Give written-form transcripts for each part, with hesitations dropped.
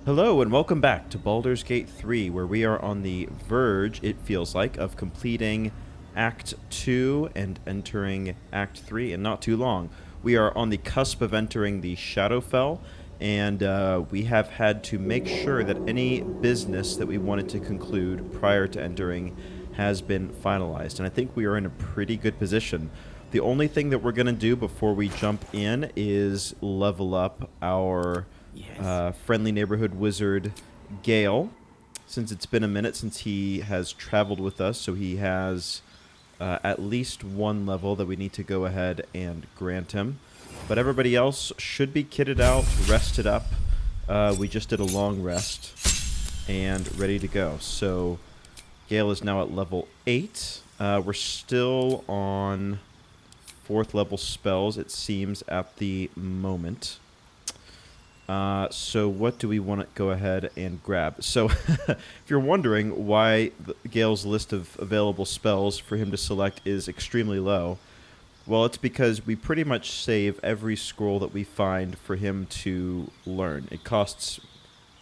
Hello and welcome back to Baldur's Gate 3, where we are on the verge, it feels like, of completing Act 2 and entering Act 3 in not too long. We are on the cusp of entering the Shadowfell, and we have had to make sure that any business that we wanted to conclude prior to entering has been finalized, and I think we are in a pretty good position. The only thing that we're going to do before we jump in is level up our friendly neighborhood wizard, Gale, since it's been a minute since he has traveled with us, so he has at least one level that we need to go ahead and grant him. But everybody else should be kitted out, rested up. We just did a long rest and ready to go. So Gale is now at level 8. We're still on 4th level spells, it seems, at the moment. So what do we want to go ahead and grab? So if you're wondering why Gale's list of available spells for him to select is extremely low, well, it's because we pretty much save every scroll that we find for him to learn. It costs,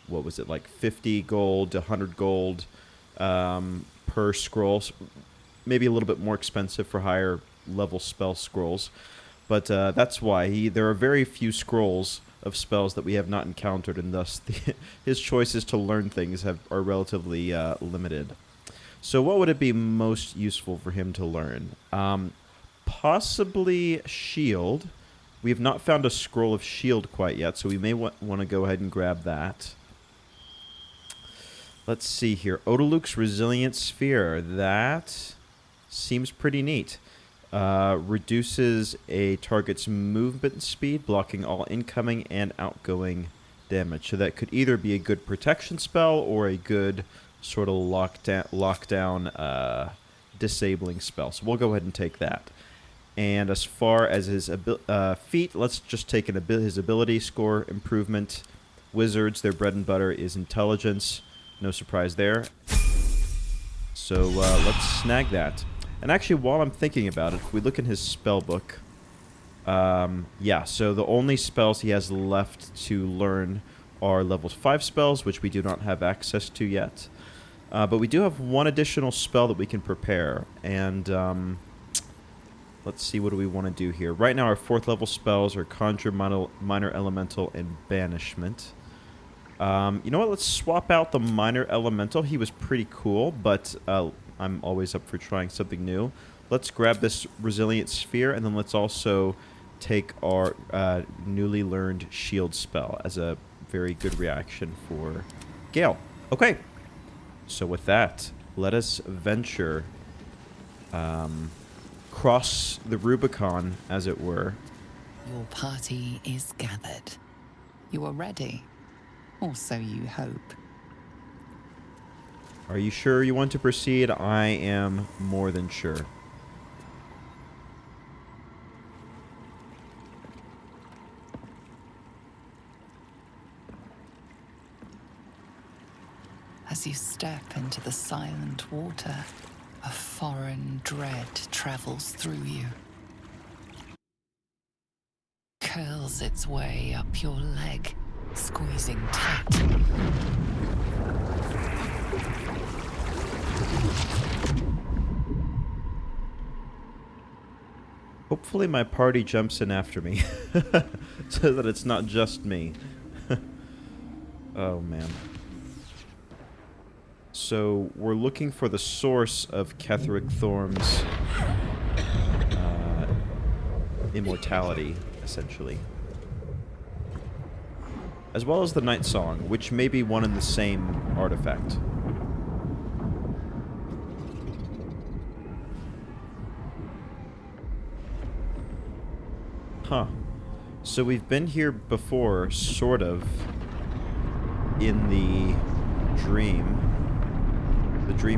what was it, like 50 gold to 100 gold per scroll. Maybe a little bit more expensive for higher level spell scrolls. But that's why there are very few scrolls of spells that we have not encountered, and thus his choices to learn things are relatively limited. So what would it be most useful for him to learn? Possibly shield. We have not found a scroll of shield quite yet, so we may want to go ahead and grab that. Let's see here. Odaluk's Resilient Sphere. That seems pretty neat. Reduces a target's movement speed, blocking all incoming and outgoing damage. So that could either be a good protection spell or a good sort of lockdown disabling spell. So we'll go ahead and take that. And as far as his feat, let's just take his ability score improvement. Wizards, their bread and butter is intelligence. No surprise there. So let's snag that. And actually, while I'm thinking about it, if we look in his spell book, yeah, so the only spells he has left to learn are level 5 spells, which we do not have access to yet. But we do have one additional spell that we can prepare. And let's see, what do we want to do here? Right now, our 4th level spells are Conjure, Minor Elemental, and Banishment. You know what? Let's swap out the Minor Elemental. He was pretty cool, but I'm always up for trying something new. Let's grab this Resilient Sphere, and then let's also take our newly learned shield spell as a very good reaction for Gale. Okay, so with that, let us venture, cross the Rubicon, as it were. Your party is gathered. You are ready, or so you hope. Are you sure you want to proceed? I am more than sure. As you step into the silent water, a foreign dread travels through you. Curls its way up your leg, squeezing tight. Hopefully my party jumps in after me, so that it's not just me. Oh, man. So, we're looking for the source of Ketheric Thorm's immortality, essentially. As well as the Nightsong, which may be one and the same artifact. Huh. So we've been here before, sort of, in the dream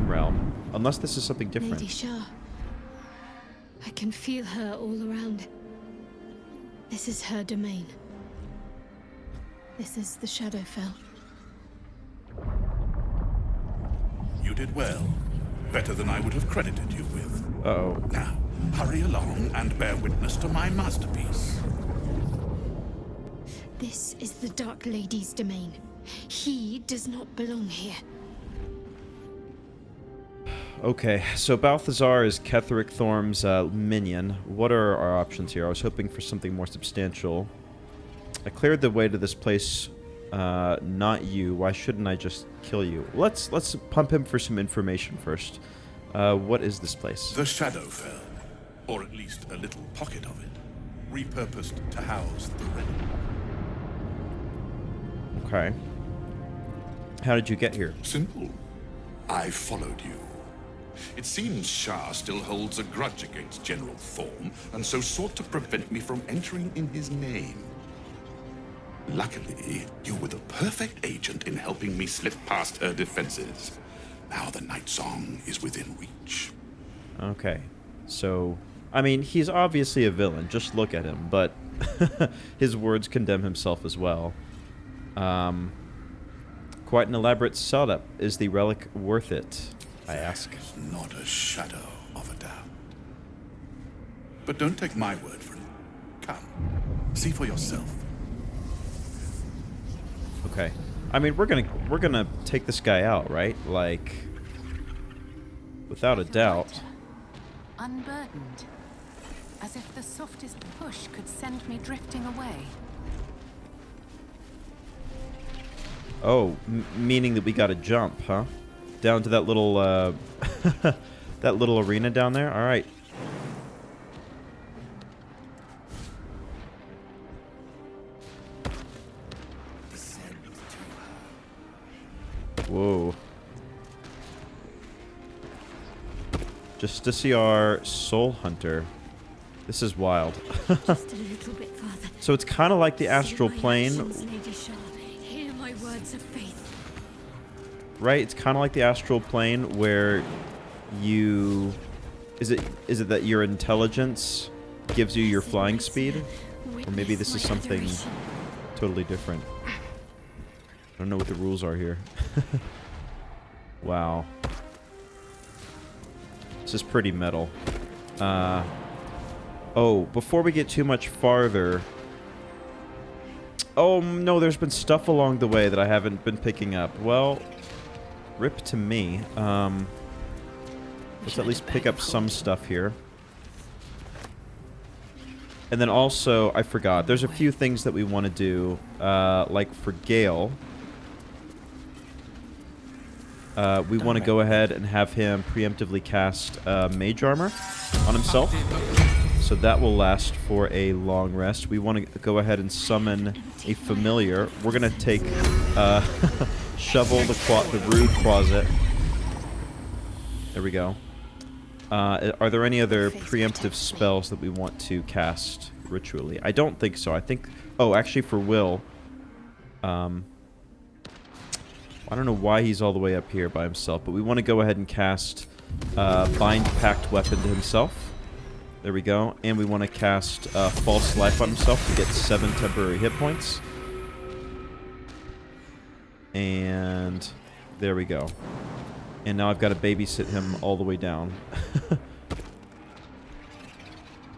realm. Unless this is something different. Lady Shah. I can feel her all around. This is her domain. This is the Shadowfell. You did well. Better than I would have credited you with. Uh-oh. Now, hurry along and bear witness to my masterpiece. This is the Dark Lady's domain. He does not belong here. Okay, so Balthazar is Ketheric Thorm's minion. What are our options here? I was hoping for something more substantial. I cleared the way to this place, not you. Why shouldn't I just kill you? Let's pump him for some information first. What is this place? The Shadowfell, or at least a little pocket of it, repurposed to house the realm. Okay. How did you get here? Simple. I followed you. It seems Shah still holds a grudge against General Thorm, and so sought to prevent me from entering in his name. Luckily, you were the perfect agent in helping me slip past her defenses. Now the Nightsong is within reach. Okay. So, I mean, he's obviously a villain. Just look at him. But his words condemn himself as well. Quite an elaborate setup. Is the relic worth it? I ask. There is not a shadow of a doubt. But don't take my word for it. Come, see for yourself. Okay. I mean, we're gonna take this guy out, right? Like, without a doubt. Unburdened. As if the softest push could send me drifting away. Oh, meaning that we gotta jump, huh? Down to that little, that little arena down there? Alright. Whoa. Just to see our soul hunter. This is wild. Just a little bit farther. So it's kind of like the astral See my plane, actions, Lady Shah. Hear my words of faith. right? It's kind of like the astral plane where you... Is it that your intelligence gives you your flying speed? Or maybe this is something totally different. I don't know what the rules are here. Wow. This is pretty metal. Oh, before we get too much farther... Oh, no, there's been stuff along the way that I haven't been picking up. Well, rip to me. Let's at least pick up some stuff here. And then also, I forgot, there's a few things that we want to do, like for Gale. We want to go ahead and have him preemptively cast Mage Armor on himself. So that will last for a long rest. We want to go ahead and summon a familiar. We're going to take Shovel the Rude Closet. There we go. Are there any other preemptive spells that we want to cast ritually? I don't think so. I think... Oh, actually for Wyll. I don't know why he's all the way up here by himself, but we want to go ahead and cast Bind Pact Weapon to himself. There we go. And we want to cast False Life on himself to get 7 temporary hit points. And there we go. And now I've got to babysit him all the way down.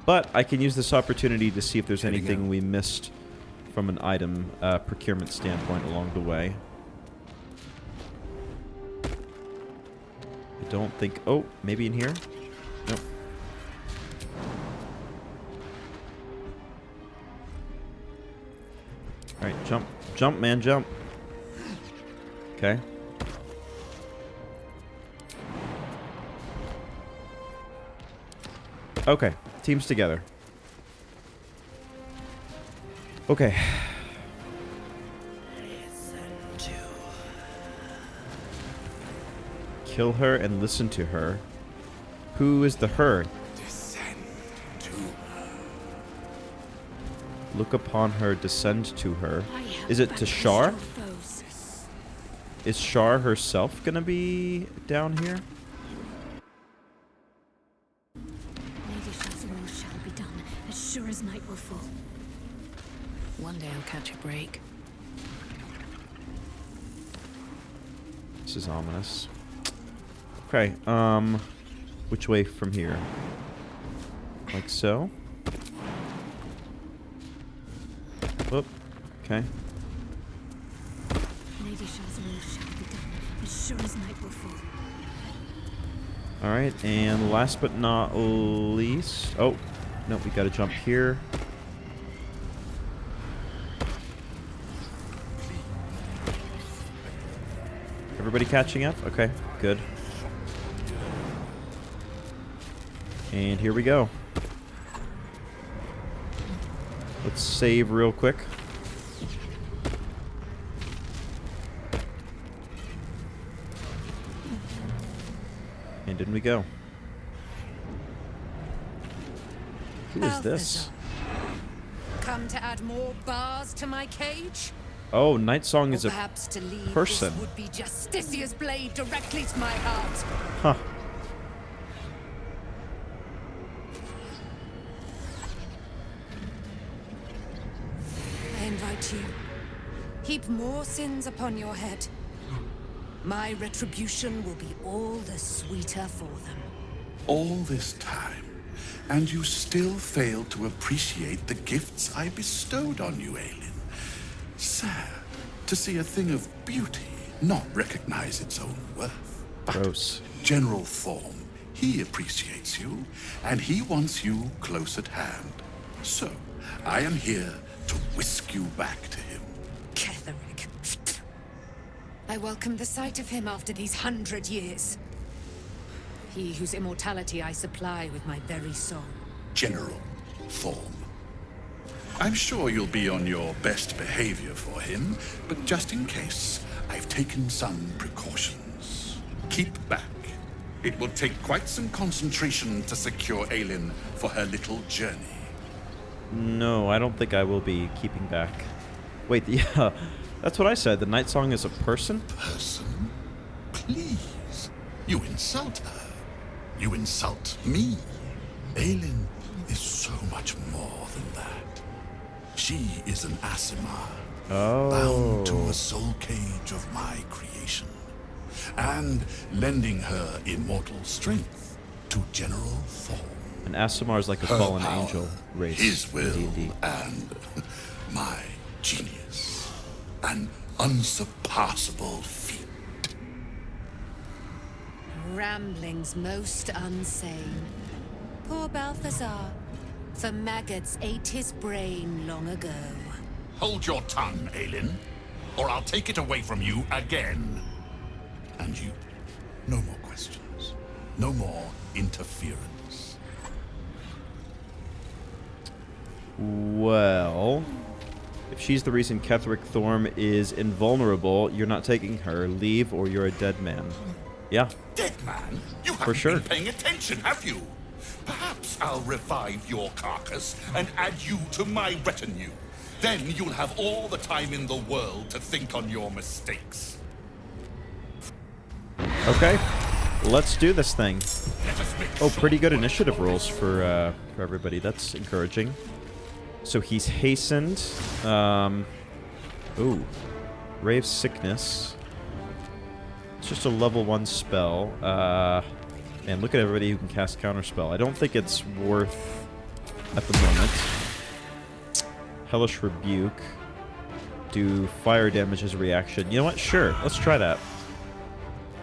But I can use this opportunity to see if there's anything we missed from an item procurement standpoint along the way. I don't think... Oh, maybe in here? Nope. Alright, jump. Jump, man, jump. Okay. Okay, teams together. Okay. Kill her and listen to her. Who is the her? Descend to her. Look upon her, descend to her. Is it to Shar? Is Shar herself gonna be down here? Lady Shah's will shall be done, as sure as night will fall. One day I'll catch a break. This is ominous. Okay, which way from here? Like so? Whoop. Okay. Lady Shaz's will shall be done, as sure as night will fall. Alright, and last but not least... Oh, no, we gotta jump here. Everybody catching up? Okay, good. And here we go. Let's save real quick. And in we go. Who is this? Come to add more bars to my cage? Oh, Nightsong is a Perhaps to lead person. this would be Justicia's blade directly to my heart. Huh. I invite you. Heap more sins upon your head. My retribution will be all the sweeter for them. All this time, and you still fail to appreciate the gifts I bestowed on you, Aylin. Sad to see a thing of beauty not recognize its own worth. Gross. General Thorm, he appreciates you, and he wants you close at hand. So, I am here to whisk you back to him. Cleric. I welcome the sight of him after these 100 years. He whose immortality I supply with my very soul. General Thorm. I'm sure you'll be on your best behavior for him, but just in case, I've taken some precautions. Keep back. It will take quite some concentration to secure Aylin for her little journey. No, I don't think I will be keeping back. Wait, yeah, that's what I said. The Nightsong is a person? Person? Please. You insult her. You insult me. Aylin is so much more than that. She is an Aasimar, bound to a soul cage of my creation, and lending her immortal strength to General Thorm. An Aasimar is like a fallen angel race. His will in D&D. and my genius. An unsurpassable feat. Ramblings most unsane. Poor Balthazar. For maggots ate his brain long ago. Hold your tongue, Aylin, or I'll take it away from you again. And you, no more questions. No more interference. Well, if she's the reason Ketheric Thorm is invulnerable, you're not taking her. Leave or you're a dead man. Yeah. Dead man? You For haven't sure. been paying attention, have you? Perhaps I'll revive your carcass and add you to my retinue. Then you'll have all the time in the world to think on your mistakes. Okay. Let's do this thing. Let us make Oh, sure pretty good we're initiative sure. rolls for everybody. That's encouraging. So he's hastened. Ooh. Ray of Sickness. It's just a level 1 spell. And look at everybody who can cast Counterspell. I don't think it's worth at the moment. Hellish Rebuke. Do fire damage as a reaction. You know what? Sure. Let's try that.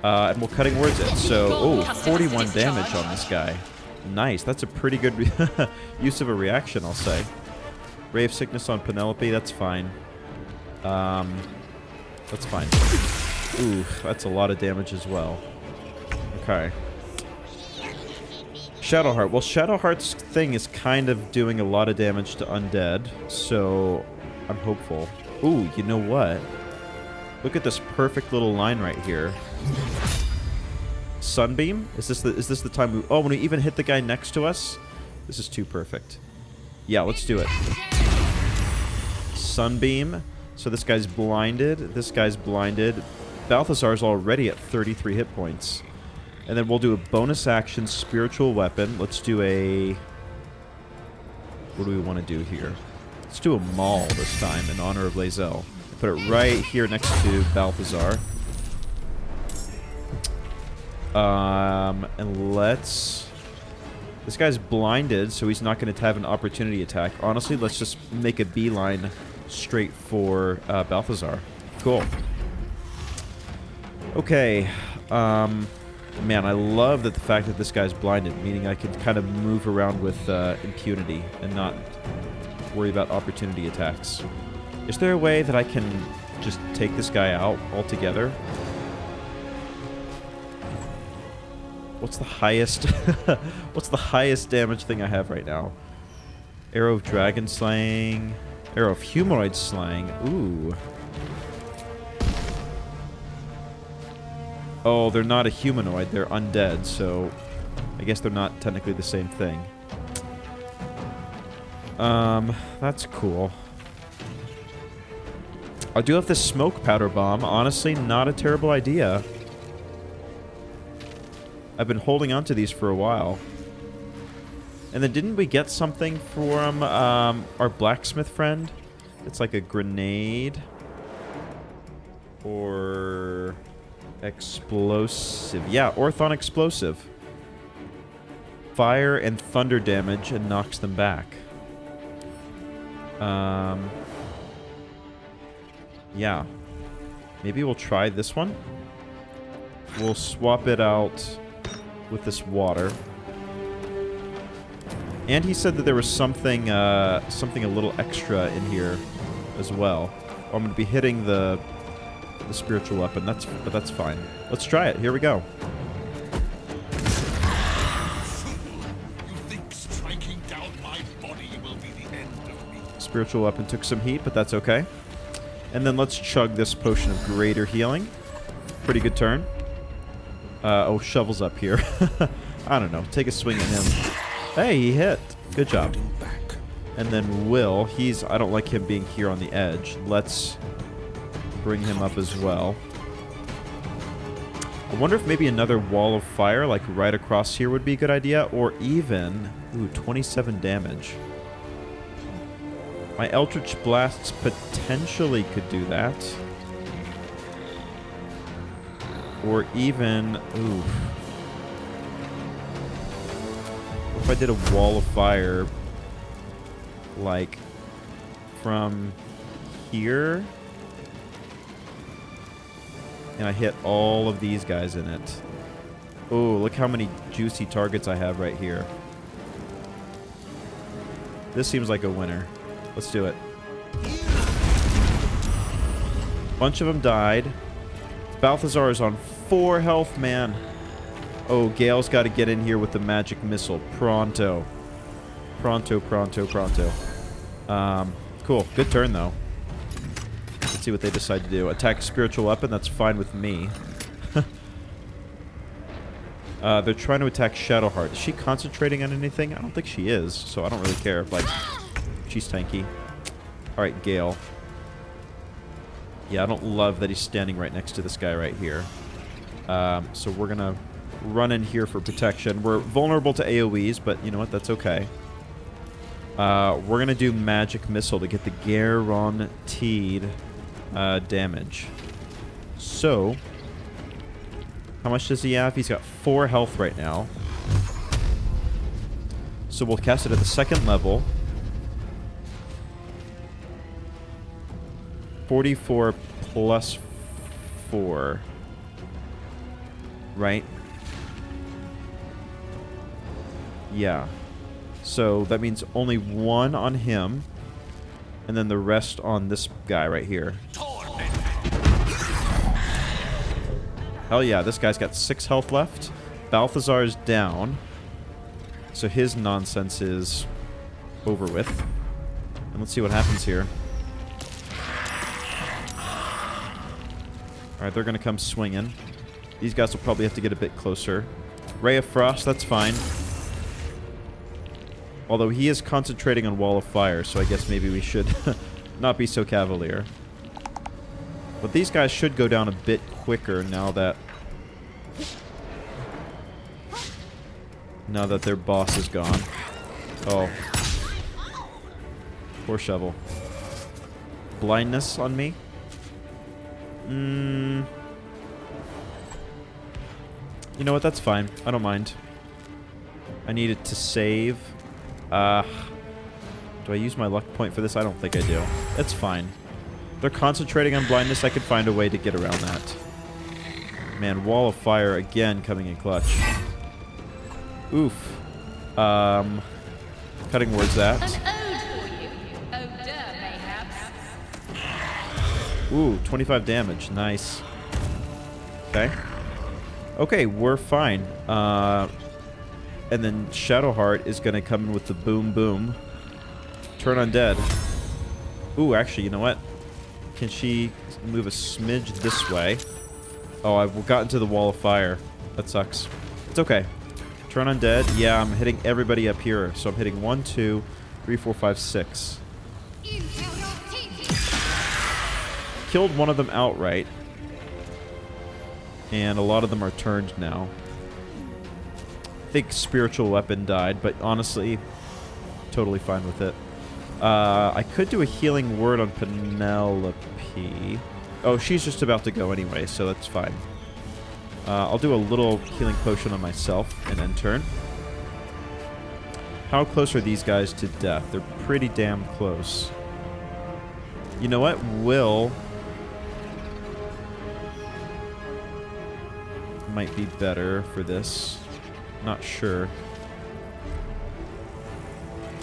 And we'll Cutting Words it. So, oh, 41 damage on this guy. Nice. That's a pretty good use of a reaction, I'll say. Ray of Sickness on Penelope. That's fine. That's fine. Ooh, that's a lot of damage as well. Okay. Shadowheart. Well, Shadowheart's thing is kind of doing a lot of damage to undead, so I'm hopeful. Ooh, you know what? Look at this perfect little line right here. Sunbeam? Is this the time we... Oh, when we even hit the guy next to us? This is too perfect. Yeah, let's do it. Sunbeam. So this guy's blinded. This guy's blinded. Balthazar's already at 33 hit points. And then we'll do a bonus action spiritual weapon. Let's do a... What do we want to do here? Let's do a maul this time in honor of Lae'zel. Put it right here next to Balthazar. And let's... This guy's blinded, so he's not going to have an opportunity attack. Honestly, let's just make a beeline straight for Balthazar. Cool. Okay. Man, I love that the fact that this guy's blinded, meaning I can kind of move around with impunity and not worry about opportunity attacks. Is there a way that I can just take this guy out altogether? What's the highest what's the highest damage thing I have right now? Arrow of dragon slaying, arrow of humanoid slaying. Ooh. Oh, they're not a humanoid, they're undead, so I guess they're not technically the same thing. That's cool. I do have this smoke powder bomb. Honestly, not a terrible idea. I've been holding on to these for a while. And then didn't we get something from our blacksmith friend? It's like a grenade. Or explosive. Yeah, Orthon explosive. Fire and thunder damage and knocks them back. Yeah. Maybe we'll try this one. We'll swap it out with this water. And he said that there was something something a little extra in here as well. I'm going to be hitting the spiritual weapon. But that's fine. Let's try it. Here we go. You think striking down my body will be the end of me? Spiritual weapon took some heat, but that's okay. And then let's chug this potion of greater healing. Pretty good turn. Oh, Shovel's up here. I don't know. Take a swing at him. Hey, he hit. Good job. And then Wyll, I don't like him being here on the edge. Let's bring him up as well. I wonder if maybe another wall of fire, like right across here, would be a good idea. Or even... Ooh, 27 damage. My Eldritch Blasts potentially could do that. Or even... Ooh. If I did a wall of fire... Like... From... Here... And I hit all of these guys in it. Oh, look how many juicy targets I have right here. This seems like a winner. Let's do it. Bunch of them died. Balthazar is on 4 health, man. Oh, Gale's got to get in here with the magic missile. Pronto. Pronto, pronto, pronto. Cool. Good turn, though. Let's see what they decide to do. Attack a spiritual weapon. That's fine with me. They're trying to attack Shadowheart. Is she concentrating on anything? I don't think she is, so I don't really care. Like, she's tanky. Alright, Gale. Yeah, I don't love that he's standing right next to this guy right here. So we're gonna run in here for protection. We're vulnerable to AoEs, but you know what? That's okay. We're gonna do Magic Missile to get the guaranteed damage. So, how much does he have? He's got 4 health right now. So we'll cast it at the 2nd level. 44 plus 4. Right? Yeah. So that means only 1 on him. And then the rest on this guy right here. Hell yeah, this guy's got 6 health left. Balthazar's down. So his nonsense is over with. And let's see what happens here. Alright, they're going to come swinging. These guys will probably have to get a bit closer. Ray of Frost, that's fine. Although he is concentrating on Wall of Fire, so I guess maybe we should not be so cavalier. But these guys should go down a bit quicker now that their boss is gone. Oh. Poor Shovel. Blindness on me? You know what? That's fine. I don't mind. I needed to save. Do I use my luck point for this? I don't think I do. It's fine. They're concentrating on blindness. I could find a way to get around that. Man, wall of fire again coming in clutch. Oof. Cutting words that. Ooh, 25 damage. Nice. Okay. Okay, we're fine. And then Shadowheart is going to come in with the boom boom. Turn undead. Ooh, actually, you know what? Can she move a smidge this way? Oh, I've got into the wall of fire. That sucks. It's okay. Turn undead. Yeah, I'm hitting everybody up here. So I'm hitting 1, 2, 3, 4, 5, 6. Killed one of them outright. And a lot of them are turned now. I think spiritual weapon died, but honestly, totally fine with it. I could do a healing word on Penelope. Oh, she's just about to go anyway, so that's fine. I'll do a little healing potion on myself and end turn. How close are these guys to death? They're pretty damn close. You know what? Wyll might be better for this. Not sure.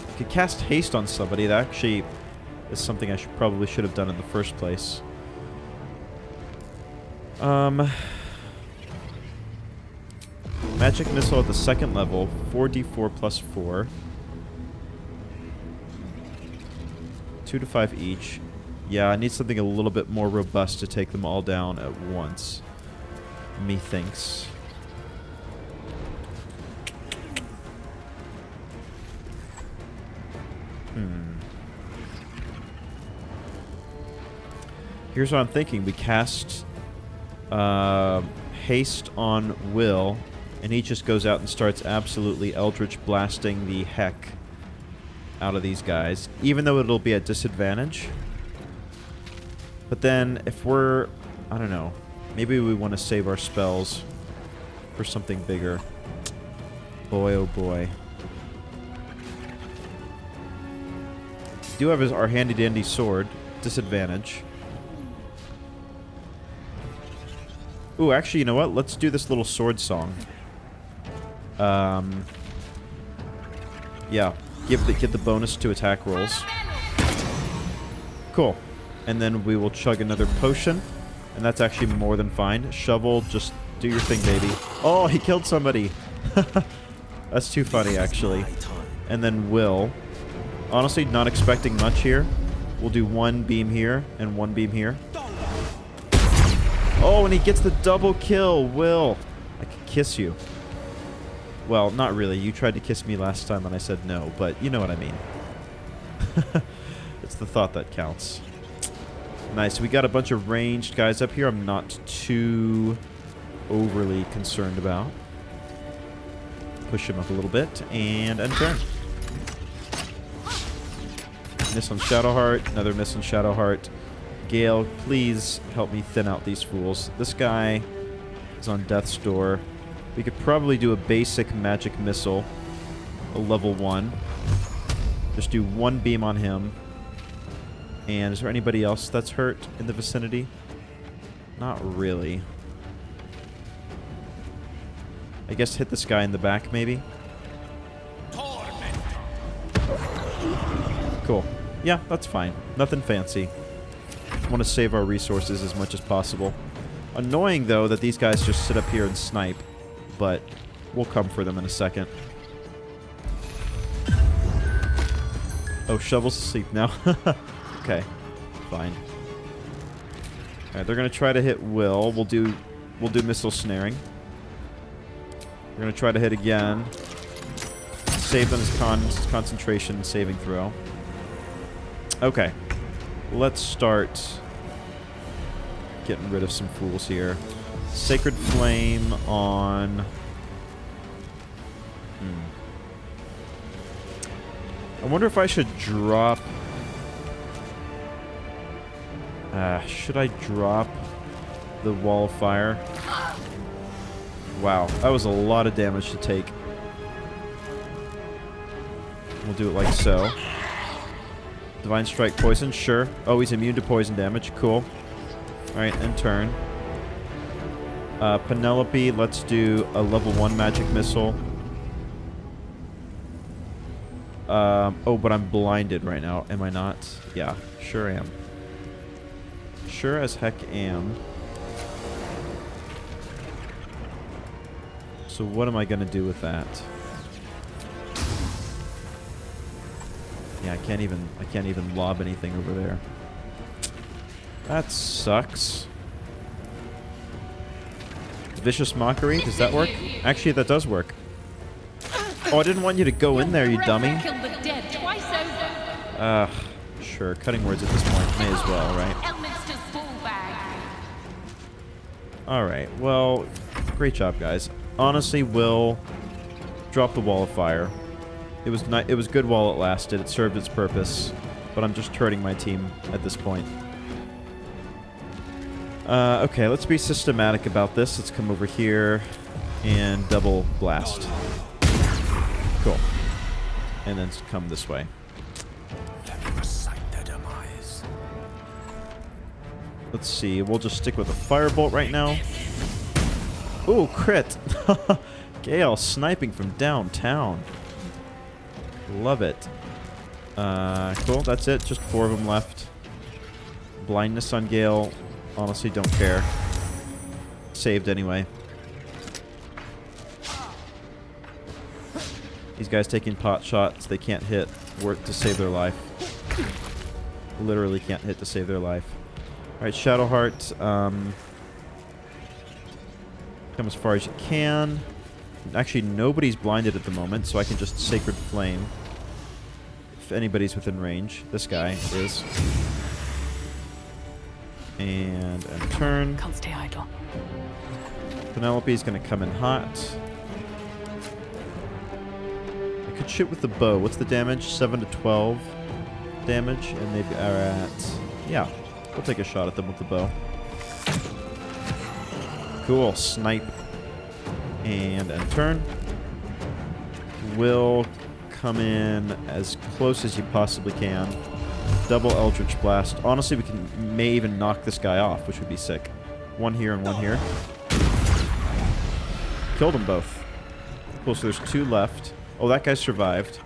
I could cast haste on somebody. That actually is something I probably should have done in the first place. Magic missile at the second level, 4d4 plus 4. 2 to 5 each. Yeah, I need something a little bit more robust to take them all down at once. Methinks. Here's what I'm thinking. We cast haste on Wyll, and he just goes out and starts absolutely eldritch blasting the heck out of these guys, even though it'll be at disadvantage. But then if we're, I don't know, maybe we want to save our spells for something bigger. Boy, oh boy. We do have our handy-dandy sword. Disadvantage. Ooh, actually, you know what? Let's do this little sword song. Yeah. Give the bonus to attack rolls. Cool. And then we will chug another potion. And that's actually more than fine. Shovel, just do your thing, baby. Oh, he killed somebody. That's too funny, actually. And then Wyll. Honestly, not expecting much here. We'll do one beam here and one beam here. Oh, and he gets the double kill. Wyll, I could kiss you. Well, not really. You tried to kiss me last time and I said no, but you know what I mean. It's the thought that counts. Nice. We got a bunch of ranged guys up here I'm not too overly concerned about. Push him up a little bit and end turn. Miss on Shadowheart. Another miss on Shadowheart. Gale, please help me thin out these fools. This guy is on death's door. We could probably do a basic magic missile. A level 1. Just do one beam on him. And is there anybody else that's hurt in the vicinity? Not really. I guess hit this guy in the back, maybe? Cool. Yeah, that's fine. Nothing fancy. Want to save our resources as much as possible. Annoying, though, that these guys just sit up here and snipe. But we'll come for them in a second. Oh, Shovel's asleep now. Okay, fine. Alright, they're gonna try to hit Wyll. We'll do missile snaring. We're gonna try to hit again. Save them his concentration saving throw. Okay. Let's start getting rid of some fools here. Sacred Flame on... I wonder if I should drop... should I drop the Wall of Fire? Wow, that was a lot of damage to take. We'll do it like so. Divine Strike poison, sure. Oh, he's immune to poison damage. Cool. Alright, end turn. Penelope, let's do a level 1 magic missile. Oh, but I'm blinded right now. Am I not? Yeah, sure am. Sure as heck am. So what am I going to do with that? Yeah, I can't even lob anything over there. That sucks. Vicious Mockery, does that work? Actually, that does work. Oh, I didn't want you to go in there, you dummy. Sure. Cutting words at this point. May as well, right? Alright, well, great job, guys. Honestly, Wyll dropped the wall of fire. It was good while it lasted. It served its purpose. But I'm just hurting my team at this point. Okay, let's be systematic about this. Let's come over here and double blast. Cool. And then come this way. Let's see. We'll just stick with a firebolt right now. Ooh, crit. Gale sniping from downtown. Love it. Cool. That's it. Just 4 of them left. Blindness on Gale. Honestly, don't care. Saved anyway. These guys taking pot shots. They can't hit. Work to save their life. Literally can't hit to save their life. Alright, Shadowheart. Come as far as you can. Actually, nobody's blinded at the moment, so I can just Sacred Flame. If anybody's within range. This guy is. And turn. Can't stay idle. Penelope's gonna come in hot. I could shoot with the bow. What's the damage? 7 to 12 damage, and they are at... Yeah, we'll take a shot at them with the bow. Cool. Snipe. And turn. Wyll come in as close as you possibly can. Double Eldritch Blast. Honestly, we may even knock this guy off, which would be sick. One here and one here. Killed them both. Cool, so there's 2 left. Oh, that guy survived.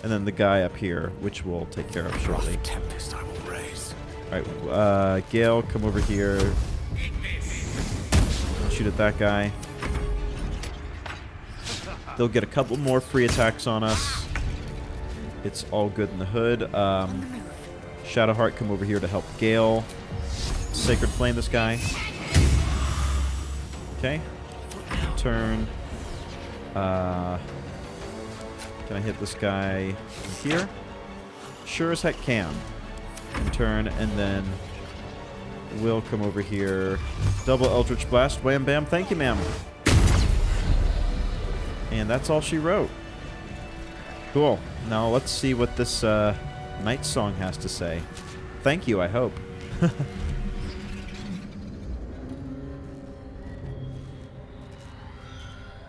And then the guy up here, which we'll take care of shortly. Tempest I will raise. Alright, Gale, come over here. Shoot at that guy. They'll get a couple more free attacks on us. It's all good in the hood. Shadowheart, come over here to help Gale. Sacred Flame this guy. Okay. Turn. Can I hit this guy here? Sure as heck can. And turn, and then Wyll come over here. Double Eldritch Blast. Wham bam. Thank you, ma'am. And that's all she wrote. Cool. Now let's see what this Nightsong has to say. Thank you, I hope.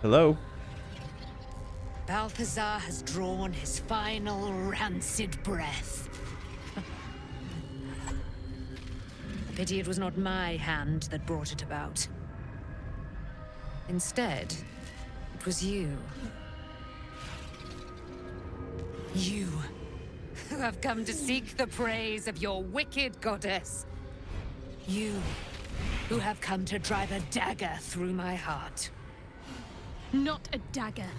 Hello? Balthazar has drawn his final rancid breath. A pity it was not my hand that brought it about. Instead, it was you. You, who have come to seek the praise of your wicked goddess. You, who have come to drive a dagger through my heart. Not a dagger,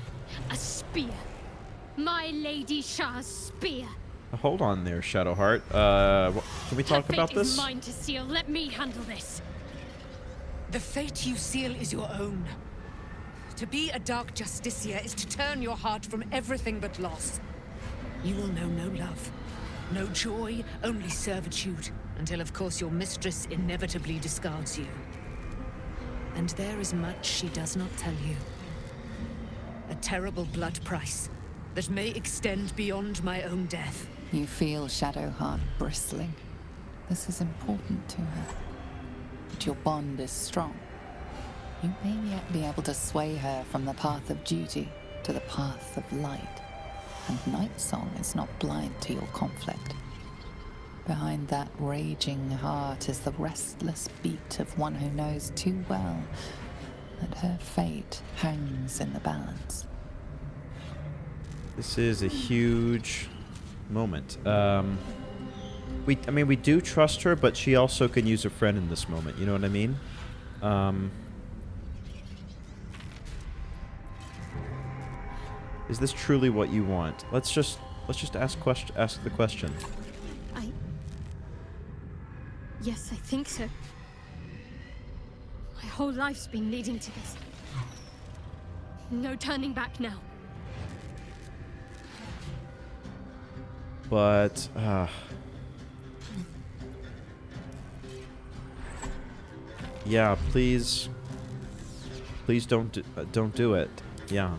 a spear. My Lady Shah's spear. Hold on there, Shadowheart. Can we talk about this? Is mine to seal. Let me handle this. The fate you seal is your own. To be a dark justiciar is to turn your heart from everything but loss. You will know no love, no joy, only servitude, until of course your mistress inevitably discards you. And there is much she does not tell you. A terrible blood price that may extend beyond my own death. You feel Shadowheart bristling. This is important to her. But your bond is strong. You may yet be able to sway her from the path of duty to the path of light. And Nightsong is not blind to your conflict. Behind that raging heart is the restless beat of one who knows too well that her fate hangs in the balance. This is a huge moment. We do trust her, but she also can use a friend in this moment. You know what I mean? Is this truly what you want? Let's just ask the question. Yes, I think so. My whole life's been leading to this. No turning back now. But yeah, please don't do it. Yeah.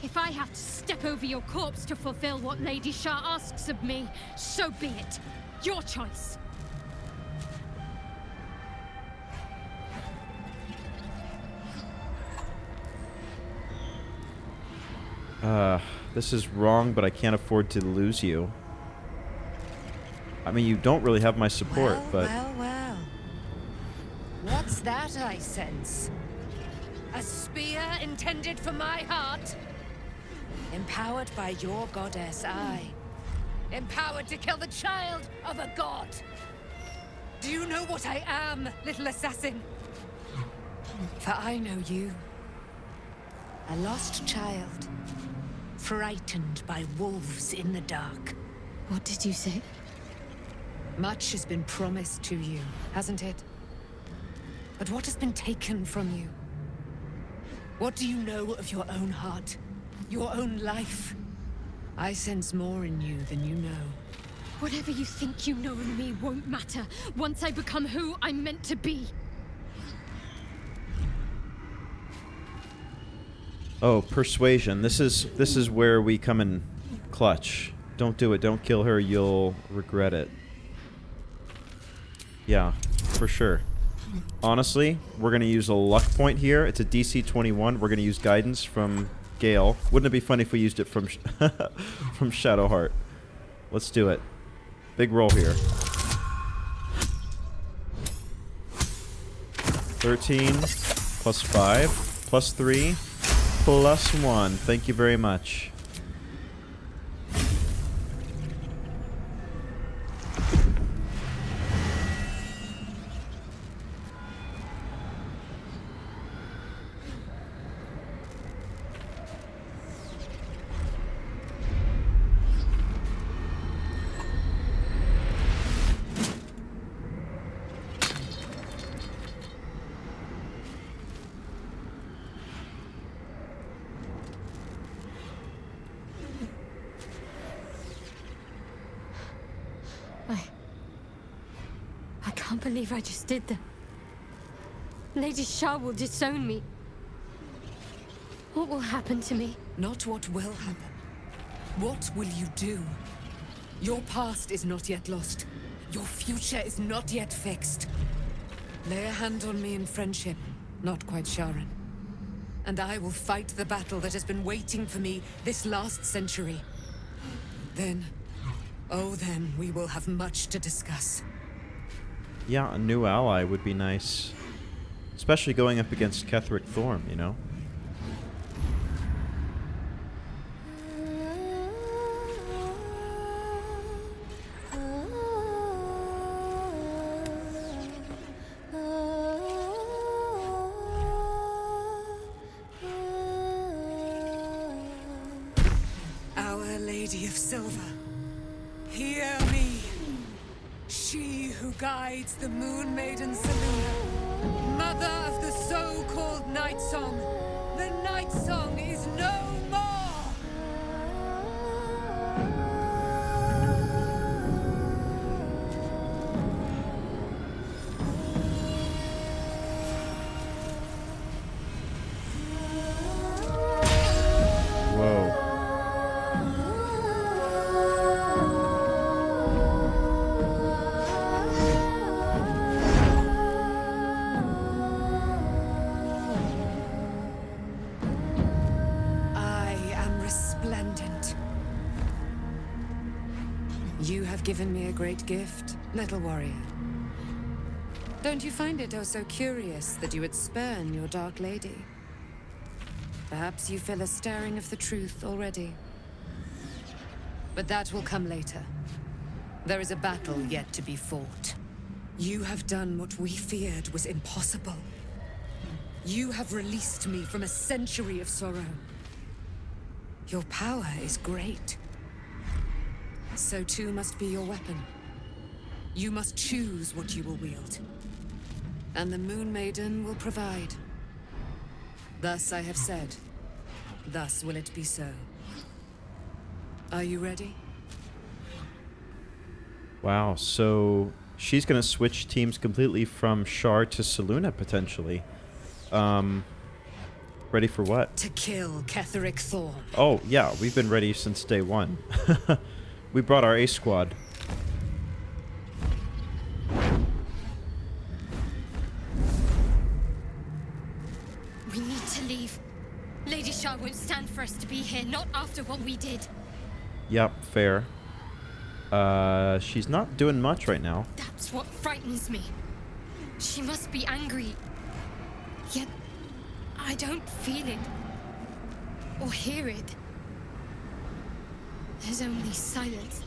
If I have to step over your corpse to fulfill what Lady Shah asks of me, so be it. Your choice. This is wrong, but I can't afford to lose you. I mean, you don't really have my support, but... Well. What's that I sense? A spear intended for my heart? Empowered by your goddess, empowered to kill the child of a god. Do you know what I am, little assassin? For I know you. A lost child. Frightened by wolves in the dark. What did you say? Much has been promised to you, hasn't it? But what has been taken from you? What do you know of your own heart? Your own life? I sense more in you than you know. Whatever you think you know of me won't matter once I become who I'm meant to be. Oh, persuasion. This is where we come in clutch. Don't do it. Don't kill her. You'll regret it. Yeah, for sure. Honestly, we're going to use a luck point here. It's a DC 21. We're going to use guidance from Gale. Wouldn't it be funny if we used it from from Shadowheart? Let's do it. Big roll here. 13 plus 5 plus 3 plus 1. Thank you very much. I can't believe I just did that. Lady Shah will disown me. What will happen to me? Not what will happen. What will you do? Your past is not yet lost. Your future is not yet fixed. Lay a hand on me in friendship, not quite Sharon. And I will fight the battle that has been waiting for me this last century. Then, oh then, we will have much to discuss. Yeah, a new ally would be nice. Especially going up against Ketheric Thorm, you know? Our Lady of Silver, hear me. She who guides the Moon Maiden Selûne, mother of the so-called Nightsong. The Nightsong is no more! Whoa. You have given me a great gift, little warrior. Don't you find it oh so curious that you would spurn your Dark Lady? Perhaps you feel a stirring of the truth already. But that will come later. There is a battle yet to be fought. You have done what we feared was impossible. You have released me from a century of sorrow. Your power is great. So too must be your weapon. You must choose what you will wield. And the Moon Maiden will provide. Thus I have said. Thus will it be so. Are you ready? Wow, so she's going to switch teams completely from Shar to Selûne, potentially. Ready for what? To kill Ketheric Thorm. Oh, yeah, we've been ready since day one. We brought our A squad. We need to leave. Lady Shar won't stand for us to be here, not after what we did. Yep, fair. She's not doing much right now. That's what frightens me. She must be angry. Yet, I don't feel it. Or hear it. There's only silence.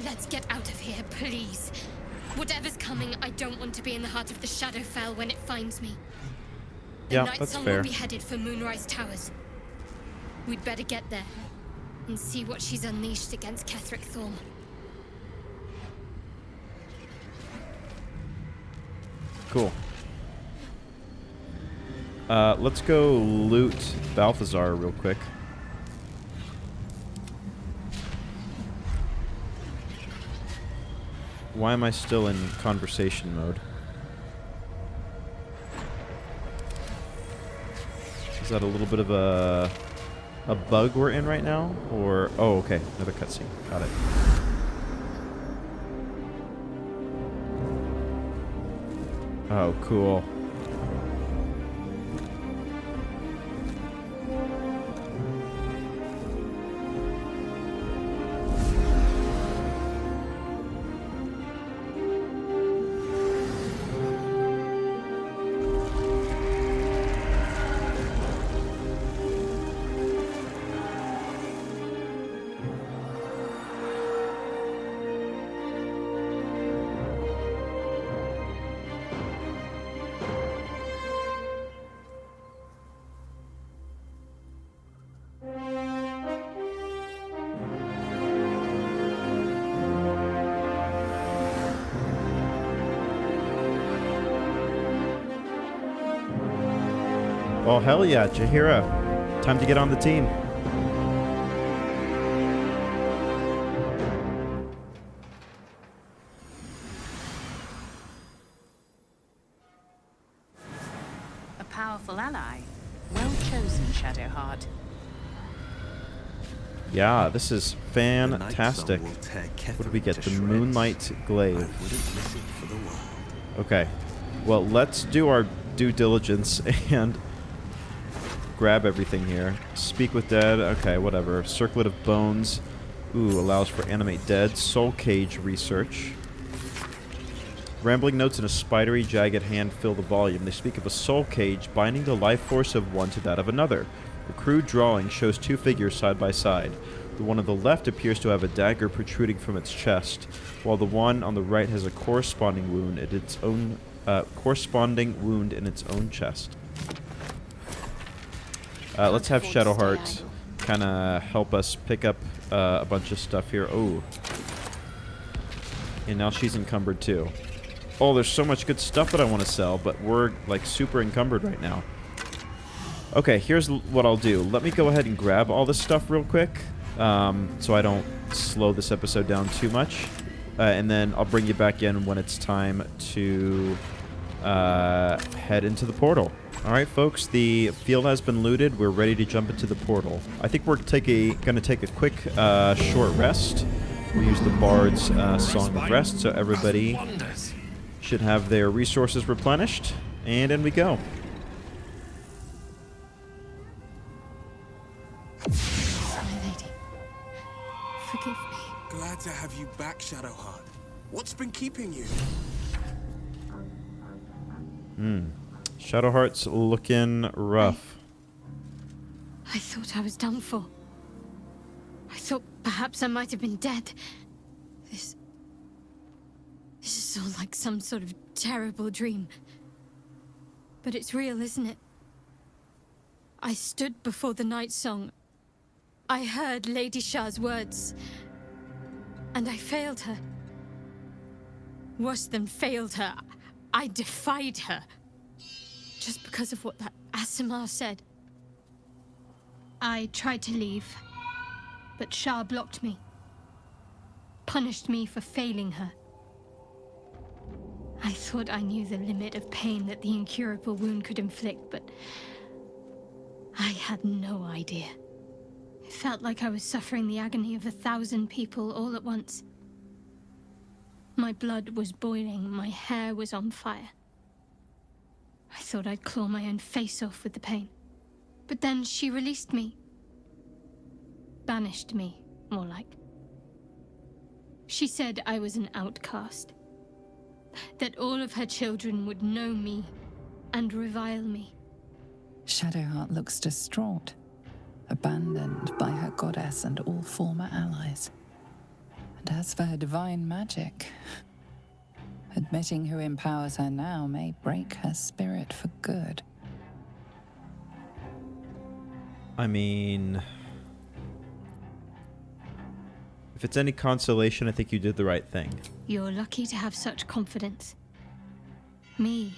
Let's get out of here, please. Whatever's coming, I don't want to be in the heart of the Shadowfell when it finds me. The Yeah, that's Nightsong fair. will be headed for Moonrise Towers. We'd better get there and see what she's unleashed against Ketheric Thorm. Cool. Let's go loot Balthazar real quick. Why am I still in conversation mode? Is that a little bit of a bug we're in right now? Or... oh, okay. Another cutscene. Got it. Oh, cool. Oh, hell yeah, Jaheira. Time to get on the team. A powerful ally. Well chosen, Shadowheart. Yeah, this is fantastic. What did we get? The Moonlight Glaive. Okay. Well, let's do our due diligence and grab everything here. Speak with dead. Okay, whatever. Circlet of Bones. Ooh, allows for animate dead. Soul Cage research. Rambling notes in a spidery, jagged hand fill the volume. They speak of a soul cage binding the life force of one to that of another. The crude drawing shows two figures side by side. The one on the left appears to have a dagger protruding from its chest, while the one on the right has a corresponding wound in its own chest. Let's have Shadowheart kind of help us pick up a bunch of stuff here. Oh. And now she's encumbered too. Oh, there's so much good stuff that I want to sell, but we're like super encumbered right now. Okay, here's what I'll do. Let me go ahead and grab all this stuff real quick, so I don't slow this episode down too much. And then I'll bring you back in when it's time to head into the portal. Alright folks, the field has been looted. We're ready to jump into the portal. I think we're going to take a quick short rest. We'll use the Bard's Song of Rest, so everybody should have their resources replenished. And in we go. My lady, forgive me. Glad to have you back, Shadowheart. What's been keeping you? Shadowheart's looking rough. I thought I was done for. I thought perhaps I might have been dead. This is all like some sort of terrible dream. But it's real, isn't it? I stood before the Nightsong. I heard Lady Shah's words. And I failed her. Worse than failed her, I defied her. Just because of what that Aasimar said. I tried to leave, but Shah blocked me. Punished me for failing her. I thought I knew the limit of pain that the incurable wound could inflict, but I had no idea. It felt like I was suffering the agony of 1,000 people all at once. My blood was boiling, my hair was on fire. I thought I'd claw my own face off with the pain. But then she released me. Banished me, more like. She said I was an outcast. That all of her children would know me and revile me. Shadowheart looks distraught, abandoned by her goddess and all former allies. And as for her divine magic, admitting who empowers her now may break her spirit for good. I mean, if it's any consolation, I think you did the right thing. You're lucky to have such confidence. Me.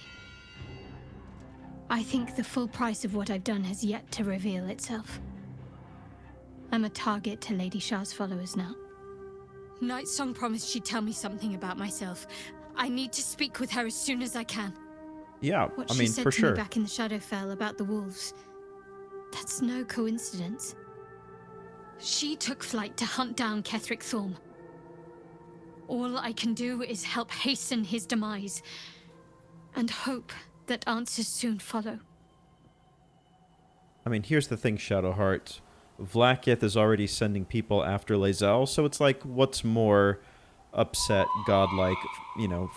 I think the full price of what I've done has yet to reveal itself. I'm a target to Lady Shah's followers now. Nightsong promised she'd tell me something about myself. I need to speak with her as soon as I can. Yeah, What I she mean, said for to sure. me back in the Shadowfell about the wolves. That's no coincidence. She took flight to hunt down Ketheric Thorm. All I can do is help hasten his demise, and hope that answers soon follow. I mean, here's the thing, Shadowheart. Vlaakith is already sending people after Lae'zel, so it's like, what's more upset, godlike,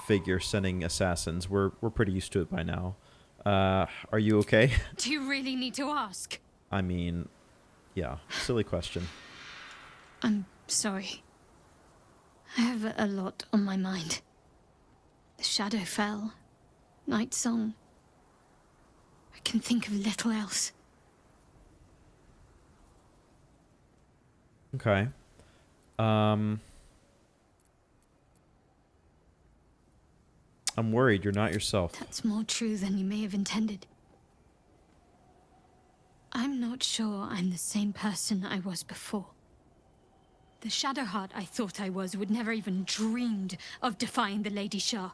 figure sending assassins? We're pretty used to it by now. Are you okay? Do you really need to ask? I mean, yeah, silly question. I'm sorry. I have a lot on my mind. The Shadowfell, Nightsong. I can think of little else. Okay. I'm worried you're not yourself. That's more true than you may have intended. I'm not sure I'm the same person I was before. The Shadowheart I thought I was would never even dreamed of defying the Lady Shah.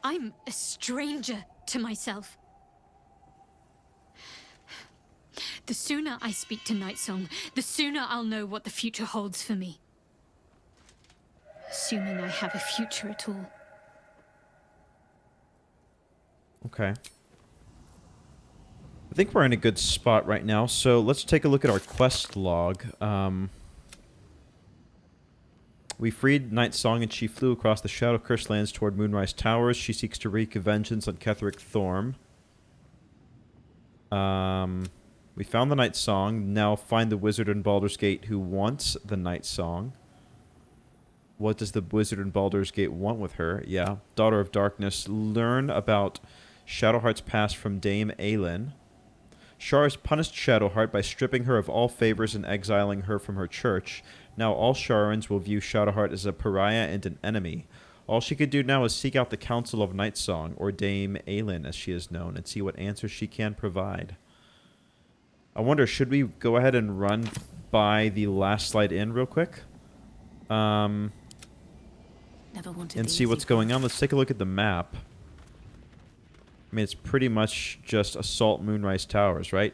I'm a stranger to myself. The sooner I speak to Nightsong, the sooner I'll know what the future holds for me. Assuming I have a future at all. Okay. I think we're in a good spot right now, so let's take a look at our quest log. We freed Nightsong and she flew across the shadow-cursed lands toward Moonrise Towers. She seeks to wreak vengeance on Ketheric Thorm. We found the Nightsong. Now find the wizard in Baldur's Gate who wants the Nightsong. What does the wizard in Baldur's Gate want with her? Yeah. Daughter of Darkness. Learn about Shadowheart's past from Dame Aylin. Shar has punished Shadowheart by stripping her of all favors and exiling her from her church. Now all Sharans will view Shadowheart as a pariah and an enemy. All she could do now is seek out the Council of Nightsong, or Dame Aylin as she is known, and see what answers she can provide. I wonder, should we go ahead and run by the last slide in real quick? Never wanted And the see what's easy going path. on. Let's take a look at the map. I mean, it's pretty much just assault Moonrise Towers, right?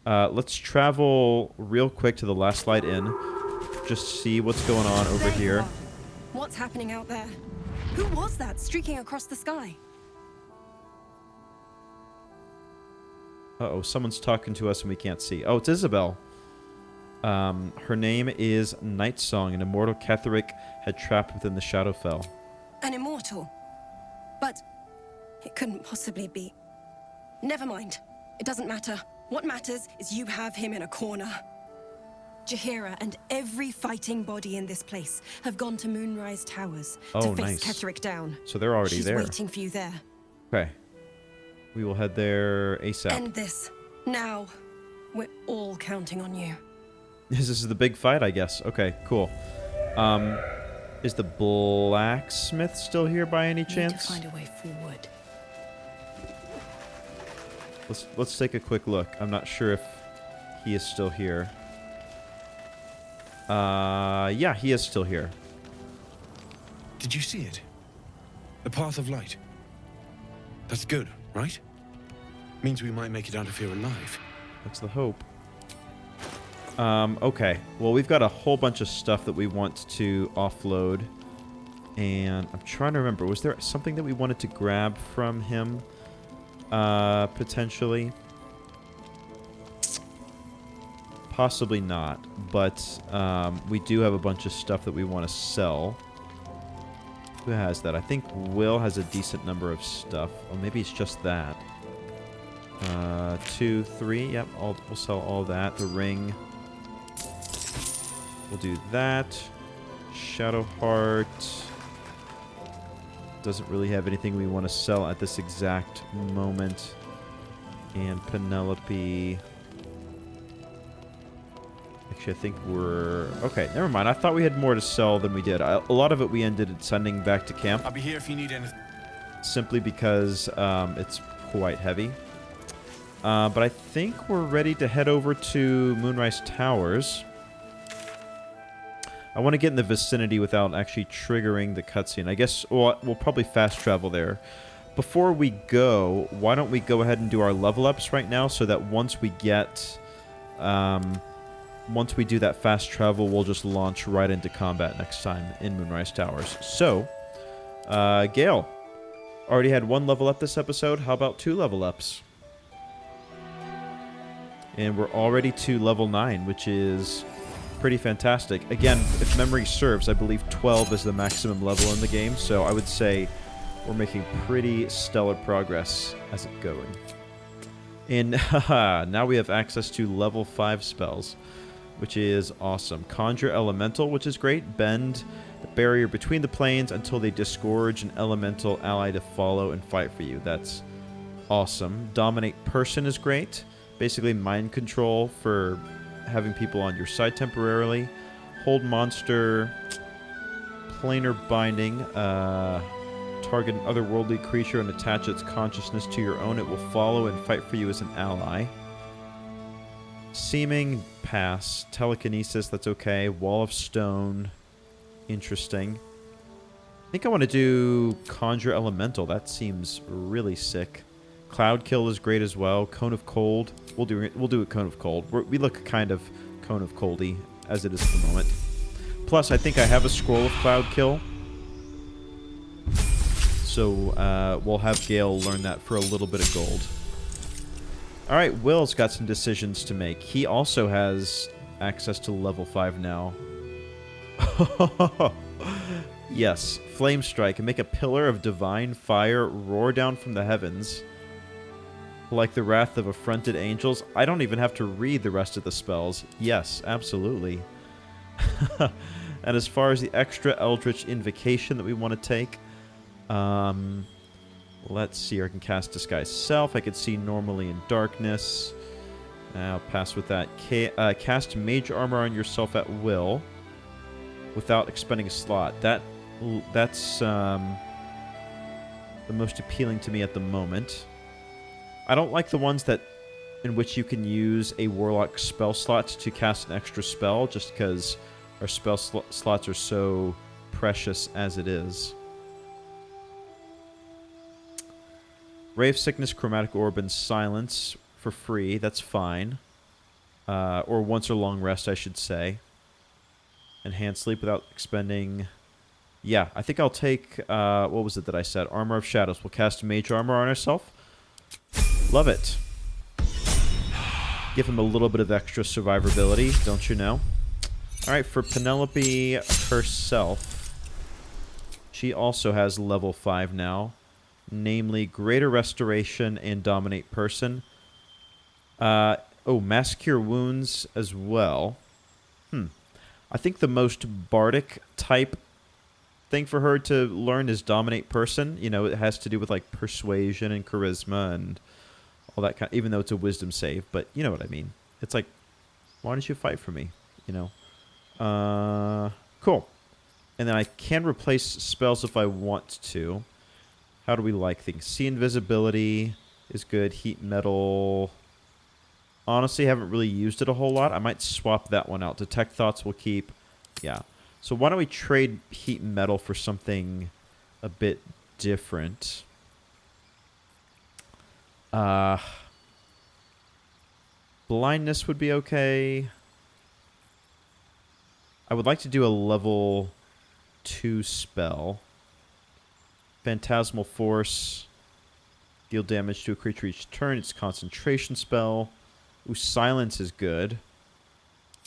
Let's travel real quick to the last slide in. Just see what's going on over There you here. are. What's happening out there? Who was that streaking across the sky? Uh-oh, someone's talking to us and we can't see. Oh, it's Isabel. Her name is Nightsong, an immortal cleric had trapped within the Shadowfell. An immortal? But it couldn't possibly be. Never mind. It doesn't matter. What matters is you have him in a corner. Jaheira and every fighting body in this place have gone to Moonrise Towers to face Ketheric down. So they're already there. She's waiting for you there. Okay. We will head there ASAP. End this. Now. We're all counting on you. This is the big fight, I guess. Okay, cool. Is the blacksmith still here by any chance? Need to find a way forward. Let's take a quick look. I'm not sure if he is still here. Yeah, he is still here. Did you see it? The path of light. That's good, right? Means we might make it out of here alive. That's the hope. Okay. Well, we've got a whole bunch of stuff that we want to offload. And I'm trying to remember. Was there something that we wanted to grab from him? Potentially. Possibly not. But we do have a bunch of stuff that we want to sell. Who has that? I think Wyll has a decent number of stuff. Or maybe it's just that. 2, 3. Yep, we'll sell all that. The ring. We'll do that. Shadowheart. Doesn't really have anything we want to sell at this exact moment. And Penelope. Actually, I think we're... Okay, never mind. I thought we had more to sell than we did. A lot of it we ended up sending back to camp. I'll be here if you need anything. Simply because it's quite heavy. But I think we're ready to head over to Moonrise Towers. I want to get in the vicinity without actually triggering the cutscene. I guess we'll probably fast travel there. Before we go, why don't we go ahead and do our level ups right now so that once we get... once we do that fast travel, we'll just launch right into combat next time in Moonrise Towers. So, Gale, already had 1 level up this episode. How about 2 level ups? And we're already to level 9, which is pretty fantastic. Again, if memory serves, I believe 12 is the maximum level in the game, so I would say we're making pretty stellar progress as it's going. And now we have access to level 5 spells, which is awesome. Conjure Elemental, which is great. Bend the barrier between the planes until they disgorge an elemental ally to follow and fight for you. That's awesome. Dominate Person is great. Basically mind control for having people on your side temporarily. Hold Monster. Planar Binding. Target an otherworldly creature and attach its consciousness to your own. It will follow and fight for you as an ally. Seeming, pass. Telekinesis, that's okay. Wall of Stone, interesting. I think I want to do Conjure Elemental. That seems really sick. Cloud Kill is great as well. Cone of Cold. We'll do it Cone of Cold. We look kind of Cone of Coldy as it is at the moment. Plus, I think I have a Scroll of Cloud Kill. So we'll have Gale learn that for a little bit of gold. All right, Wyll's got some decisions to make. He also has access to level 5 now. Yes, Flame Strike and make a pillar of divine fire roar down from the heavens. Like the wrath of affronted angels. I don't even have to read the rest of the spells. Yes, absolutely. And as far as the extra Eldritch Invocation that we want to take, let's see. I can cast Disguise Self. I could see normally in darkness. I'll pass with that. Cast Mage Armor on yourself at will without expending a slot. That's the most appealing to me at the moment. I don't like the ones in which you can use a Warlock spell slot to cast an extra spell, just because our spell slots are so precious as it is. Ray of Sickness, Chromatic Orb, and Silence for free. That's fine. Or once or long rest, I should say. Enhanced Sleep without expending... Yeah, I think I'll take... what was it that I said? Armor of Shadows. We'll cast Mage Armor on ourselves. Love it. Give him a little bit of extra survivability, don't you know? Alright, for Penelope herself, she also has level 5 now. Namely, Greater Restoration and Dominate Person. Mass Cure Wounds as well. I think the most bardic type thing for her to learn is Dominate Person. You know, it has to do with, like, persuasion and charisma and all that kind, even though it's a wisdom save. But you know what I mean. It's like, why don't you fight for me? You know? Cool. And then I can replace spells if I want to. How do we like things? See Invisibility is good. Heat Metal. Honestly, haven't really used it a whole lot. I might swap that one out. Detect Thoughts will keep. Yeah. So why don't we trade Heat Metal for something a bit different? Blindness would be okay. I would like to do a level 2 spell. Phantasmal Force. Deal damage to a creature each turn. It's a concentration spell. Ooh, Silence is good.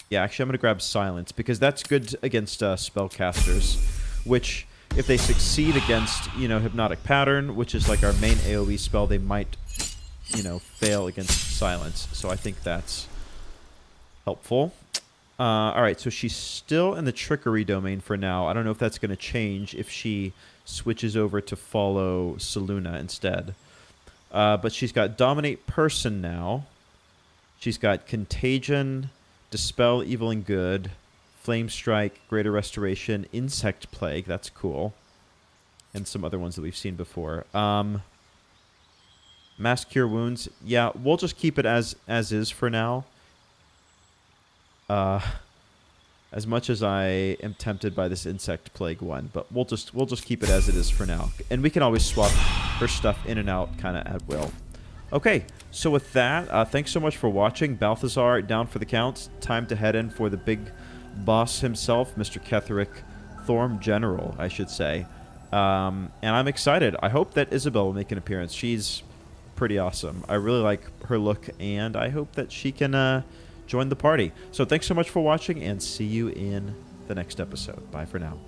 Yeah, actually, I'm going to grab Silence, because that's good against spellcasters, which, if they succeed against, you know, Hypnotic Pattern, which is like our main AoE spell, they might, you know, fail against Silence. So I think that's helpful. Alright, so she's still in the Trickery domain for now. I don't know if that's going to change if she switches over to follow Selûne instead. But she's got Dominate Person now. She's got Contagion, Dispel Evil and Good, Flame Strike, Greater Restoration, Insect Plague. That's cool. And some other ones that we've seen before. Mass Cure Wounds. Yeah, we'll just keep it as is for now. As much as I am tempted by this Insect Plague one, but we'll just keep it as it is for now. And we can always swap her stuff in and out kind of at will. Okay, so with that, thanks so much for watching. Balthazar down for the count. Time to head in for the big boss himself, Mr. Ketheric Thorm General, I should say. And I'm excited. I hope that Isabel will make an appearance. She's pretty awesome. I really like her look, and I hope that she can join the party. So thanks so much for watching, and see you in the next episode. Bye for now.